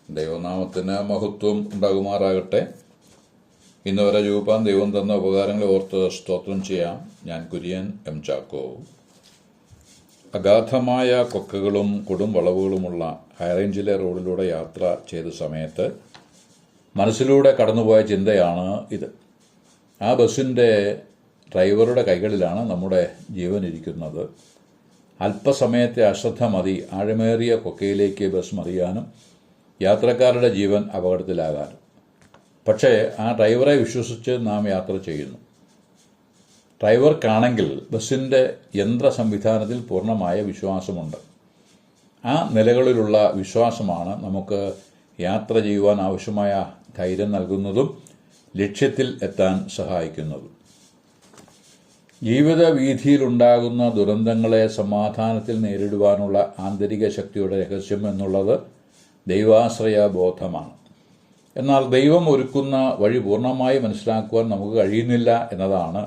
ദൈവനാമത്തിന് മഹത്വം ഉണ്ടാകുമാറാകട്ടെ. ഇന്ന് വരെ രൂപാൻ ദൈവം തന്ന ഉപകാരങ്ങളെ ഓർത്ത് സ്തോത്രം ചെയ്യാം. ഞാൻ കുര്യൻ എം ചാക്കോ. അഗാധമായ കൊക്കകളും കൊടും വളവുകളുമുള്ള ഹൈറേഞ്ചിലെ റോഡിലൂടെ യാത്ര ചെയ്ത സമയത്ത് മനസ്സിലൂടെ കടന്നുപോയ ചിന്തയാണ് ഇത്. ആ ബസ്സിൻ്റെ ഡ്രൈവറുടെ കൈകളിലാണ് നമ്മുടെ ജീവൻ ഇരിക്കുന്നത്. അല്പസമയത്തെ അശ്രദ്ധ മതി ആഴമേറിയ കൊക്കയിലേക്ക് ബസ് മറിയാനും യാത്രക്കാരുടെ ജീവൻ അപകടത്തിലാകാനും. പക്ഷേ ആ ഡ്രൈവറെ വിശ്വസിച്ച് നാം യാത്ര ചെയ്യുന്നു. ഡ്രൈവർക്കാണെങ്കിൽ ബസ്സിൻ്റെ യന്ത്ര സംവിധാനത്തിൽ പൂർണ്ണമായ വിശ്വാസമുണ്ട്. ആ നിലകളിലുള്ള വിശ്വാസമാണ് നമുക്ക് യാത്ര ചെയ്യുവാൻ ആവശ്യമായ ധൈര്യം നൽകുന്നതും ലക്ഷ്യത്തിൽ എത്താൻ സഹായിക്കുന്നതും. ജീവിത വീഥിയിലുണ്ടാകുന്ന ദുരന്തങ്ങളെ സമാധാനത്തിൽ നേരിടുവാനുള്ള ആന്തരിക ശക്തിയുടെ രഹസ്യം എന്നുള്ളത് ദൈവാശ്രയ ബോധമാണ്. എന്നാൽ ദൈവം ഒരുക്കുന്ന വഴി പൂർണ്ണമായി മനസ്സിലാക്കുവാൻ നമുക്ക് കഴിയുന്നില്ല എന്നതാണ്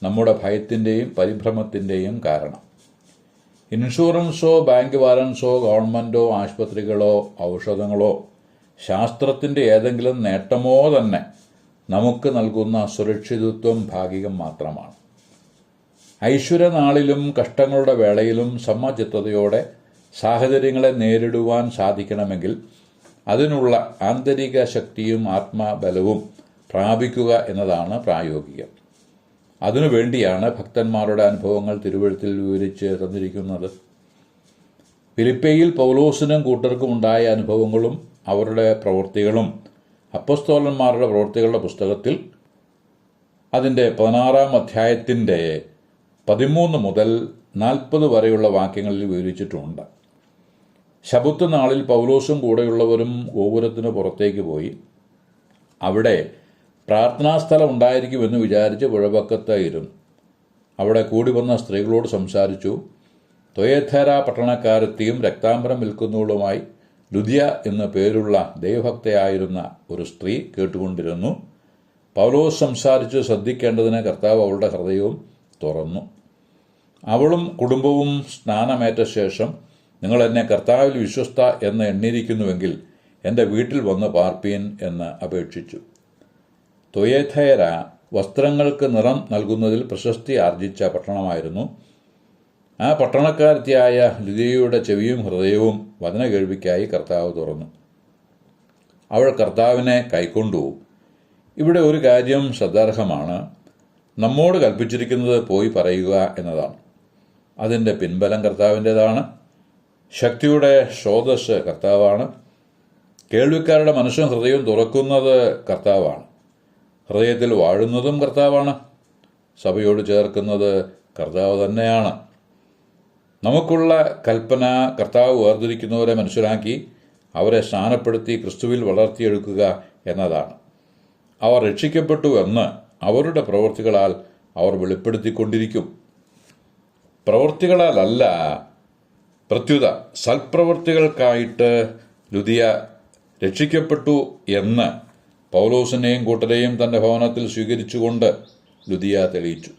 നമ്മുടെ ഭയത്തിൻ്റെയും പരിഭ്രമത്തിൻ്റെയും കാരണം. ഇൻഷുറൻസോ ബാങ്ക് ബാലൻസോ ഗവൺമെൻറ്റോ ആശുപത്രികളോ ഔഷധങ്ങളോ ശാസ്ത്രത്തിൻ്റെ ഏതെങ്കിലും നേട്ടമോ തന്നെ നമുക്ക് നൽകുന്ന സുരക്ഷിതത്വം ഭാഗികം മാത്രമാണ്. ഐശ്വര്യനാളിലും കഷ്ടങ്ങളുടെ വേളയിലും സമചിത്തതയോടെ സാഹചര്യങ്ങളെ നേരിടുവാൻ സാധിക്കണമെങ്കിൽ അതിനുള്ള ആന്തരിക ശക്തിയും ആത്മബലവും പ്രാപിക്കുക എന്നതാണ് പ്രായോഗികം. അതിനുവേണ്ടിയാണ് ഭക്തന്മാരുടെ അനുഭവങ്ങൾ തിരുവെഴുത്തിൽ വിവരിച്ച് തന്നിരിക്കുന്നത്. ഫിലിപ്പിയിൽ പൗലോസിനും കൂട്ടർക്കും ഉണ്ടായ അനുഭവങ്ങളും അവരുടെ പ്രവൃത്തികളും അപ്പോസ്തലന്മാരുടെ പ്രവൃത്തികളുടെ പുസ്തകത്തിൽ അതിൻ്റെ 16-ാം അധ്യായത്തിൻ്റെ 13 മുതൽ 40 വരെയുള്ള വാക്യങ്ങളിൽ വിവരിച്ചിട്ടുണ്ട്. ശബത്ത് നാളിൽ പൗലോസും കൂടെയുള്ളവരും ഗോപുരത്തിന് പുറത്തേക്ക് പോയി. അവിടെ പ്രാർത്ഥനാസ്ഥലം ഉണ്ടായിരിക്കുമെന്ന് വിചാരിച്ച് പുഴവക്കത്ത് ഇരുന്നു. അവിടെ കൂടി വന്ന സ്ത്രീകളോട് സംസാരിച്ചു. തൊയേഥേര പട്ടണക്കാരത്തിയും രക്താംബരം വിൽക്കുന്നവളുമായി ലുദിയ എന്നു പേരുള്ള ദൈവഭക്തയായിരുന്ന ഒരു സ്ത്രീ കേട്ടുകൊണ്ടിരുന്നു. പൗലോസ് സംസാരിച്ച് ശ്രദ്ധിക്കേണ്ടതിന് കർത്താവ് അവളുടെ ഹൃദയവും തുറന്നു. അവളും കുടുംബവും സ്നാനമേറ്റ ശേഷം, നിങ്ങൾ എന്നെ കർത്താവിൽ വിശ്വസ്ത എന്ന് എണ്ണിയിരിക്കുന്നുവെങ്കിൽ എൻ്റെ വീട്ടിൽ വന്ന് പാർപ്പീൻ എന്ന് അപേക്ഷിച്ചു. തൊയേഥേര വസ്ത്രങ്ങൾക്ക് നിറം നൽകുന്നതിൽ പ്രശസ്തി ആർജിച്ച പട്ടണമായിരുന്നു. ആ പട്ടണക്കാരത്തിയായ ലുദിയയുടെ ചെവിയും ഹൃദയവും വചന കേൾവിക്കായി കർത്താവ് തുറന്നു. അവൾ കർത്താവിനെ കൈക്കൊണ്ടു. ഇവിടെ ഒരു കാര്യം ശ്രദ്ധാർഹമാണ്. നമ്മോട് കൽപ്പിച്ചിരിക്കുന്നത് പോയി പറയുക എന്നതാണ്. അതിൻ്റെ പിൻബലം കർത്താവിൻ്റെതാണ്. ശക്തിയുടെ സ്രോതസ് കർത്താവാണ്. കേൾവിക്കാരുടെ മനസ്സും ഹൃദയവും തുറക്കുന്നത് കർത്താവാണ്. ഹൃദയത്തിൽ വാഴുന്നതും കർത്താവാണ്. സഭയോട് ചേർക്കുന്നത് കർത്താവ് തന്നെയാണ്. നമുക്കുള്ള കൽപ്പന കർത്താവ് വേർതിരിക്കുന്നവരെ മനസ്സിലാക്കി അവരെ സ്ഥാനപ്പെടുത്തി ക്രിസ്തുവിൽ വളർത്തിയെടുക്കുക എന്നതാണ്. അവർ രക്ഷിക്കപ്പെട്ടു എന്ന് അവരുടെ പ്രവൃത്തികളാൽ അവർ വെളിപ്പെടുത്തിക്കൊണ്ടിരിക്കും. പ്രവൃത്തികളാലല്ല, പ്രത്യുത സൽപ്രവൃത്തികൾക്കായിട്ട് ലുദിയ രക്ഷിക്കപ്പെട്ടു എന്ന് പൗലോസിനെയും കൂട്ടരെയും തൻ്റെ ഭവനത്തിൽ സ്വീകരിച്ചുകൊണ്ട് ലുദിയ തെളിയിച്ചു.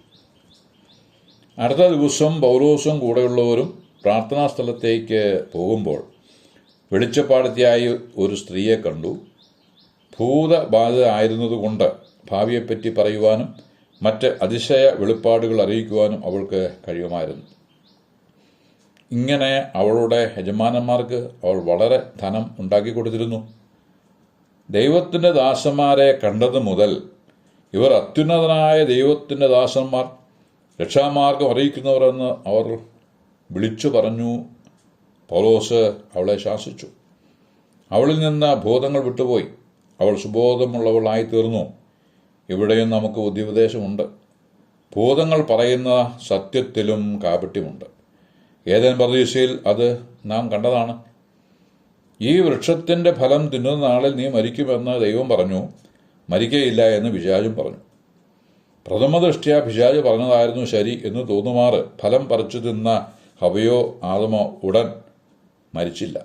അടുത്ത ദിവസം പൗലോസും കൂടെയുള്ളവരും പ്രാർത്ഥനാ സ്ഥലത്തേക്ക് പോകുമ്പോൾ വെളിച്ചപ്പാടത്തിയായി ഒരു സ്ത്രീയെ കണ്ടു. ഭൂതബാധിത ആയിരുന്നതുകൊണ്ട് ഭാവിയെപ്പറ്റി പറയുവാനും മറ്റ് അതിശയ വെളിപ്പാടുകൾ അറിയിക്കുവാനും അവൾക്ക് കഴിയുമായിരുന്നു. ഇങ്ങനെ അവളുടെ യജമാനന്മാർക്ക് അവൾ വളരെ ധനം ഉണ്ടാക്കിക്കൊടുത്തിരുന്നു. ദൈവത്തിൻ്റെ ദാസന്മാരെ കണ്ടത് മുതൽ ഇവർ അത്യുന്നതനായ ദൈവത്തിൻ്റെ ദാസന്മാർ, രക്ഷാമാർഗം അറിയിക്കുന്നവരെന്ന് അവർ വിളിച്ചു പറഞ്ഞു. പൗലോസ് അവളെ ശാസിച്ചു. അവളിൽ നിന്ന് ഭൂതങ്ങൾ വിട്ടുപോയി. അവൾ സുബോധമുള്ളവളായി തീർന്നു. ഇവിടെയും നമുക്ക് ബുദ്ധിപദേശമുണ്ട്. ഭൂതങ്ങൾ പറയുന്ന സത്യത്തിലും കാപട്യമുണ്ട്. ഏദൻ പർദീസയിൽ അത് നാം കണ്ടതാണ്. ഈ വൃക്ഷത്തിൻ്റെ ഫലം തിന്നുന്ന നാളിൽ നീ മരിക്കുമെന്ന് ദൈവം പറഞ്ഞു. മരിക്കയില്ല എന്ന് പിശാചും പറഞ്ഞു. പ്രഥമദൃഷ്ട്യാ പിശാച് പറഞ്ഞതായിരുന്നു ശരി എന്ന് തോന്നുമാറ് ഫലം പറിച്ചു തിന്ന ഹവയോ ആദമോ ഉടൻ മരിച്ചില്ല.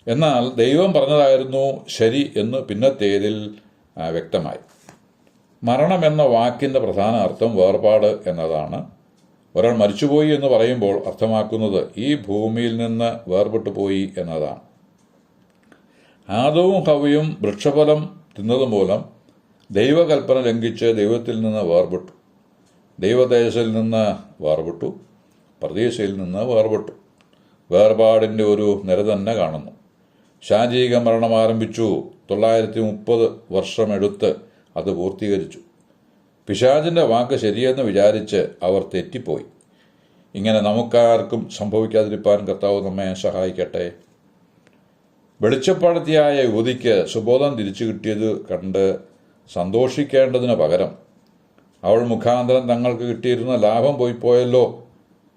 എന്നാൽ ദൈവം പറഞ്ഞതായിരുന്നു ശരി എന്ന് പിന്നത്തേതിൽ വ്യക്തമായി. മരണമെന്ന വാക്കിൻ്റെ പ്രധാന അർത്ഥം വേർപാട് എന്നതാണ്. ഒരാൾ മരിച്ചുപോയി എന്ന് പറയുമ്പോൾ അർത്ഥമാക്കുന്നത് ഈ ഭൂമിയിൽ നിന്ന് വേർപെട്ടു പോയി എന്നതാണ്. ആദവും ഹവ്വയും വൃക്ഷഫലം തിന്നതുമൂലം ദൈവകൽപ്പന ലംഘിച്ച് ദൈവത്തിൽ നിന്ന് വേർപെട്ടു. ദൈവദേശയിൽ നിന്ന് വേർപെട്ടു, പ്രതീക്ഷയിൽ നിന്ന് വേർപെട്ടു. വേർപാടിൻ്റെ ഒരു നിര തന്നെ കാണുന്നു. ശാരീരിക മരണം ആരംഭിച്ചു. 930 വർഷമെടുത്ത് അത് പൂർത്തീകരിച്ചു. പിശാചിൻ്റെ വാക്ക് ശരിയെന്ന് വിചാരിച്ച് അവർ തെറ്റിപ്പോയി. ഇങ്ങനെ നമുക്കാർക്കും സംഭവിക്കാതിരിക്കാൻ കർത്താവ് നമ്മെ സഹായിക്കട്ടെ. വെളിച്ചപ്പാടത്തിയായ യുവതിക്ക് സുബോധം തിരിച്ചു കിട്ടിയത് കണ്ട് സന്തോഷിക്കേണ്ടതിന് പകരം അവൾ മുഖാന്തരം തങ്ങൾക്ക് കിട്ടിയിരുന്ന ലാഭം പോയല്ലോ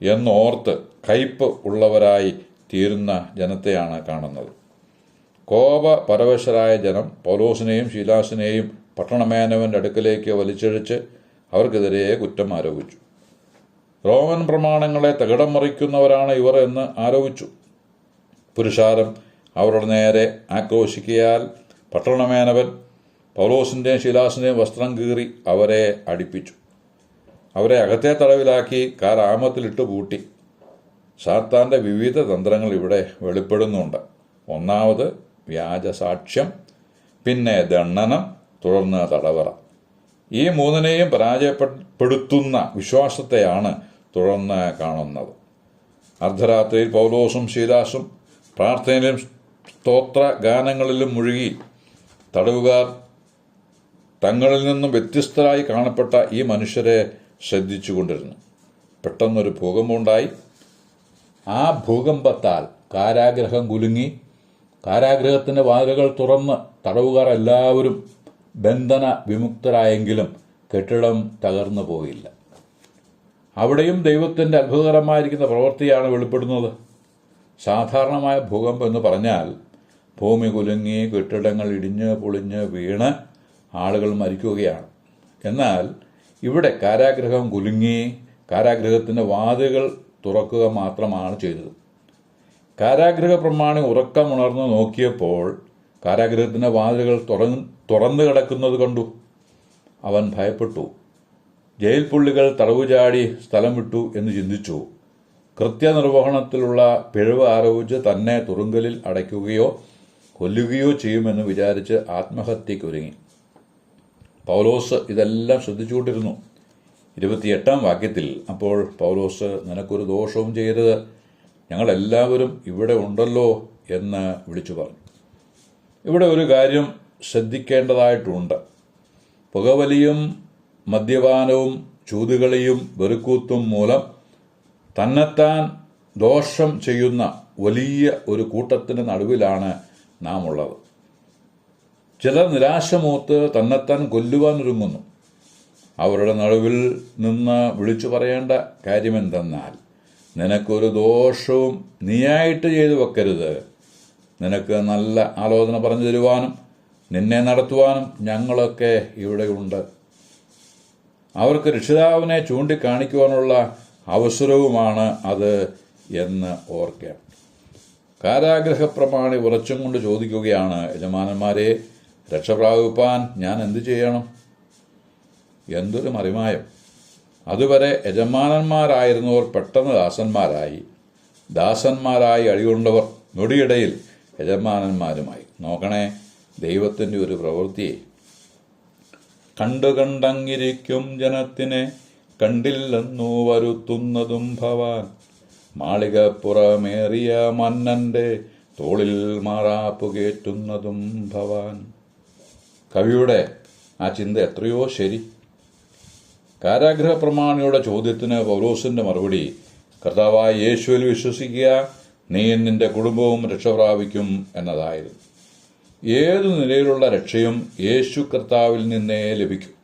എന്നോർത്ത് കയ്പ് ഉള്ളവരായി തീരുന്ന ജനത്തെയാണ് കാണുന്നത്. കോപപരവശരായ ജനം പൗലോസിനെയും ശീലാസിനെയും പട്ടണമേനവൻ്റെ അടുക്കലേക്ക് വലിച്ചിഴച്ച് അവർക്കെതിരെ കുറ്റം ആരോപിച്ചു. റോമൻ പ്രമാണങ്ങളെ തകിടം മറിക്കുന്നവരാണ് ഇവർ എന്ന് ആരോപിച്ചു. പുരുഷാരം അവരുടെ നേരെ ആക്രോശിക്കയാൽ പട്ടണമേനവൻ പൗലോസിൻ്റെയും ശീലാസിൻ്റെയും വസ്ത്രം കീറി അവരെ അടിപ്പിച്ചു. അവരെ അകത്തെ തടവിലാക്കി കാരാമത്തിലിട്ട് പൂട്ടി. സാത്താൻ്റെ വിവിധ തന്ത്രങ്ങൾ ഇവിടെ വെളിപ്പെടുന്നുണ്ട്. ഒന്നാമത് വ്യാജസാക്ഷ്യം, പിന്നെ ദണ്ഡനം, തുടർന്ന് തടവറ. ഈ മൂന്നിനെയും പരാജയപ്പെടുത്തുന്ന വിശ്വാസത്തെയാണ് തുടർന്ന് കാണുന്നത്. അർദ്ധരാത്രിയിൽ പൗലോസും ശീലാസും പ്രാർത്ഥനയിലും സ്തോത്ര ഗാനങ്ങളിലും മുഴുകി. തടവുകാർ തങ്ങളിൽ നിന്നും വ്യത്യസ്തരായി കാണപ്പെട്ട ഈ മനുഷ്യരെ ശ്രദ്ധിച്ചുകൊണ്ടിരുന്നു. പെട്ടെന്നൊരു ഭൂകമ്പമുണ്ടായി. ആ ഭൂകമ്പത്താൽ കാരാഗ്രഹം കുലുങ്ങി. കാരാഗ്രഹത്തിൻ്റെ വാതിലുകൾ തുറന്ന് തടവുകാർ എല്ലാവരും ബന്ധന വിമുക്തരായെങ്കിലും കെട്ടിടം തകർന്നു പോയില്ല. അവിടെയും ദൈവത്തിൻ്റെ അത്ഭുതകരമായിരിക്കുന്ന പ്രവൃത്തിയാണ് വെളിപ്പെടുന്നത്. സാധാരണമായ ഭൂകമ്പം എന്ന് പറഞ്ഞാൽ ഭൂമി കുലുങ്ങി, കെട്ടിടങ്ങൾ ഇടിഞ്ഞ് പൊളിഞ്ഞ് വീണ് ആളുകൾ മരിക്കുകയാണ്. എന്നാൽ ഇവിടെ കാരാഗ്രഹം കുലുങ്ങി, കാരാഗ്രഹത്തിൻ്റെ വാതിലുകൾ തുറക്കുക മാത്രമാണ് ചെയ്തത്. കാരാഗ്രഹ പ്രമാണി ഉറക്കമുണർന്ന് നോക്കിയപ്പോൾ കാരാഗ്രഹത്തിൻ്റെ വാതിലുകൾ തുറന്നു കിടക്കുന്നത് കണ്ടു. അവൻ ഭയപ്പെട്ടു. ജയിൽ പുള്ളികൾ തടവുചാടി സ്ഥലം വിട്ടു എന്ന് ചിന്തിച്ചു. കൃത്യനിർവഹണത്തിലുള്ള പിഴവ് ആരോപിച്ച് തന്നെ തുറുങ്കലിൽ അടയ്ക്കുകയോ കൊല്ലുകയോ ചെയ്യുമെന്ന് വിചാരിച്ച് ആത്മഹത്യക്കൊരുങ്ങി. പൗലോസ് ഇതെല്ലാം ശ്രദ്ധിച്ചുകൊണ്ടിരുന്നു. 28-ാം വാക്യത്തിൽ, അപ്പോൾ പൗലോസ്, നിനക്കൊരു ദോഷവും ചെയ്യരുത്, ഞങ്ങളെല്ലാവരും ഇവിടെ ഉണ്ടല്ലോ എന്ന് വിളിച്ചു പറഞ്ഞു. ഇവിടെ ഒരു കാര്യം ശ്രദ്ധിക്കേണ്ടതായിട്ടുണ്ട്. പുകവലിയും മദ്യപാനവും ചൂതുകളിയും വെറുക്കൂത്തും മൂലം തന്നെത്താൻ ദോഷം ചെയ്യുന്ന വലിയ ഒരു കൂട്ടത്തിൻ്റെ നടുവിലാണ് നാം ഉള്ളത്. ചിലർ നിരാശമൂത്ത് തന്നെത്താൻ കൊല്ലുവാനൊരുങ്ങുന്നു. അവരുടെ നടുവിൽ നിന്ന് വിളിച്ചു പറയേണ്ട കാര്യമെന്തെന്നാൽ, നിനക്കൊരു ദോഷവും നീയായിട്ട് ചെയ്തു വെക്കരുത്. നിനക്ക് നല്ല ആലോചന പറഞ്ഞു തരുവാനും നിന്നെ നടത്തുവാനും ഞങ്ങളൊക്കെ ഇവിടെയുണ്ട്. അവർക്ക് രക്ഷിതാവിനെ ചൂണ്ടിക്കാണിക്കുവാനുള്ള അവസരവുമാണ് അത് എന്ന് ഓർക്കുക. കാരാഗ്രഹ പ്രമാണി ഉറച്ചും കൊണ്ട് ചോദിക്കുകയാണ്, യജമാനന്മാരെ, രക്ഷ പ്രാപിപ്പാൻ ഞാൻ എന്തു ചെയ്യണം? എന്തൊരു മറിമായം! അതുവരെ യജമാനന്മാരായിരുന്നവർ പെട്ടെന്ന് ദാസന്മാരായി അടികൊണ്ടവർ നൊടിയിടയിൽ യജമാനന്മാരുമായി. നോക്കണേ ദൈവത്തിൻ്റെ ഒരു പ്രവൃത്തിയെ. കണ്ടങ്ങിരിക്കും ജനത്തിനെ കണ്ടില്ലെന്നു വരുത്തുന്നതും ഭവാൻ, മാളികപ്പുറമേറിയ മന്നൻ്റെ തോളിൽ മാറാപ്പു കയറ്റുന്നതും ഭവാൻ. കവിയുടെ ആ ചിന്ത എത്രയോ ശരി. കാരാഗ്രഹ പ്രമാണിയുടെ ചോദ്യത്തിന് പൗലോസിൻ്റെ മറുപടി, കർത്താവായ യേശുവിൽ വിശ്വസിക്കുക, നീ നിന്റെ കുടുംബവും രക്ഷ പ്രാപിക്കും എന്നതായിരുന്നു. ഏതു നിലയിലുള്ള രക്ഷയും യേശു കർത്താവിൽ നിന്നേ ലഭിക്കും.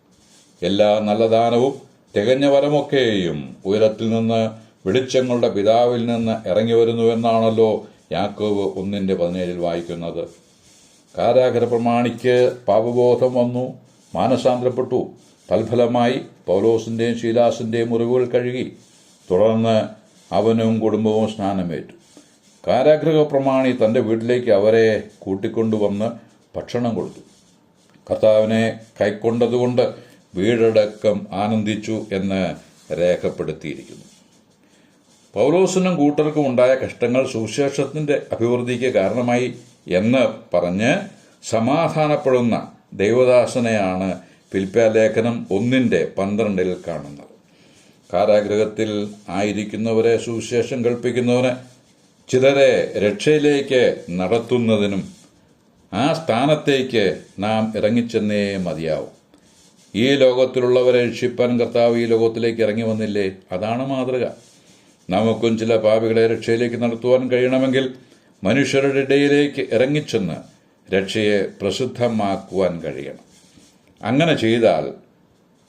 എല്ലാ നല്ല ദാനവും തികഞ്ഞ വരമൊക്കെയും ഉയരത്തിൽ നിന്ന് വെളിച്ചങ്ങളുടെ പിതാവിൽ നിന്ന് ഇറങ്ങി വരുന്നുവെന്നാണല്ലോ യാക്കോബ് 1:17 വായിക്കുന്നത്. കാരാഗ്രഹ പ്രമാണിക്ക് പാപബോധം വന്നു, മാനസാന്തരപ്പെട്ടു. തൽഫലമായി പൗലോസിൻ്റെയും ശീലാസിൻ്റെയും മുറിവുകൾ കഴുകി. തുടർന്ന് അവനും കുടുംബവും സ്നാനമേറ്റു. കാരാഗ്രഹ പ്രമാണി തൻ്റെ വീട്ടിലേക്ക് അവരെ കൂട്ടിക്കൊണ്ടുവന്ന് ഭക്ഷണം കൊടുത്തു. കർത്താവിനെ കൈക്കൊണ്ടതുകൊണ്ട് വീടടക്കം ആനന്ദിച്ചു എന്ന് രേഖപ്പെടുത്തിയിരിക്കുന്നു. പൗലോസിനും കൂട്ടർക്കും ഉണ്ടായ കഷ്ടങ്ങൾ സുവിശേഷത്തിൻ്റെ അഭിവൃദ്ധിക്ക് കാരണമായി എന്ന് പറഞ്ഞ് സമാധാനപ്പെടുന്ന ദൈവദാസനെയാണ് ഫിലിപ്പിയ ലേഖനം 1:12 കാണുന്നത്. കാരാഗൃഹത്തിൽ ആയിരിക്കുന്നവരെ സുവിശേഷം കൽപ്പിക്കുന്നവന്, ചിലരെ രക്ഷയിലേക്ക് നടത്തുന്നതിനും ആ സ്ഥാനത്തേക്ക് നാം ഇറങ്ങിച്ചെന്നേ മതിയാവും. ഈ ലോകത്തിലുള്ളവരെ രക്ഷിപ്പാൻ കർത്താവ് ഈ ലോകത്തിലേക്ക് ഇറങ്ങി വന്നില്ലേ? അതാണ് മാതൃക. നമുക്കും ചില പാപികളെ രക്ഷയിലേക്ക് നടത്തുവാൻ കഴിയണമെങ്കിൽ മനുഷ്യരുടെ ഇടയിലേക്ക് ഇറങ്ങിച്ചെന്ന് രക്ഷയെ പ്രസിദ്ധമാക്കുവാൻ കഴിയണം. അങ്ങനെ ചെയ്താൽ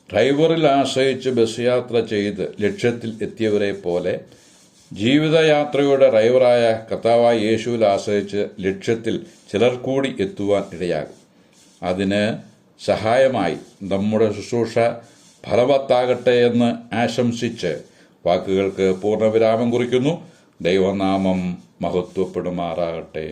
ഡ്രൈവറിൽ ആശ്രയിച്ച് ബസ് യാത്ര ചെയ്ത് ലക്ഷ്യത്തിൽ എത്തിയവരെ പോലെ ജീവിതയാത്രയുടെ ഡ്രൈവറായ കർത്താവായ യേശുവിൽ ആശ്രയിച്ച് ലക്ഷ്യത്തിൽ ചിലർ കൂടി എത്തുവാൻ ഇടയാകും. അതിന് സഹായമായി നമ്മുടെ ശുശ്രൂഷ ഫലവത്താകട്ടെ എന്ന് ആശംസിച്ച് വാക്കുകൾക്ക് പൂർണ്ണവിരാമം കുറിക്കുന്നു. ദൈവനാമം മഹത്വപ്പെടുമാറാകട്ടെ.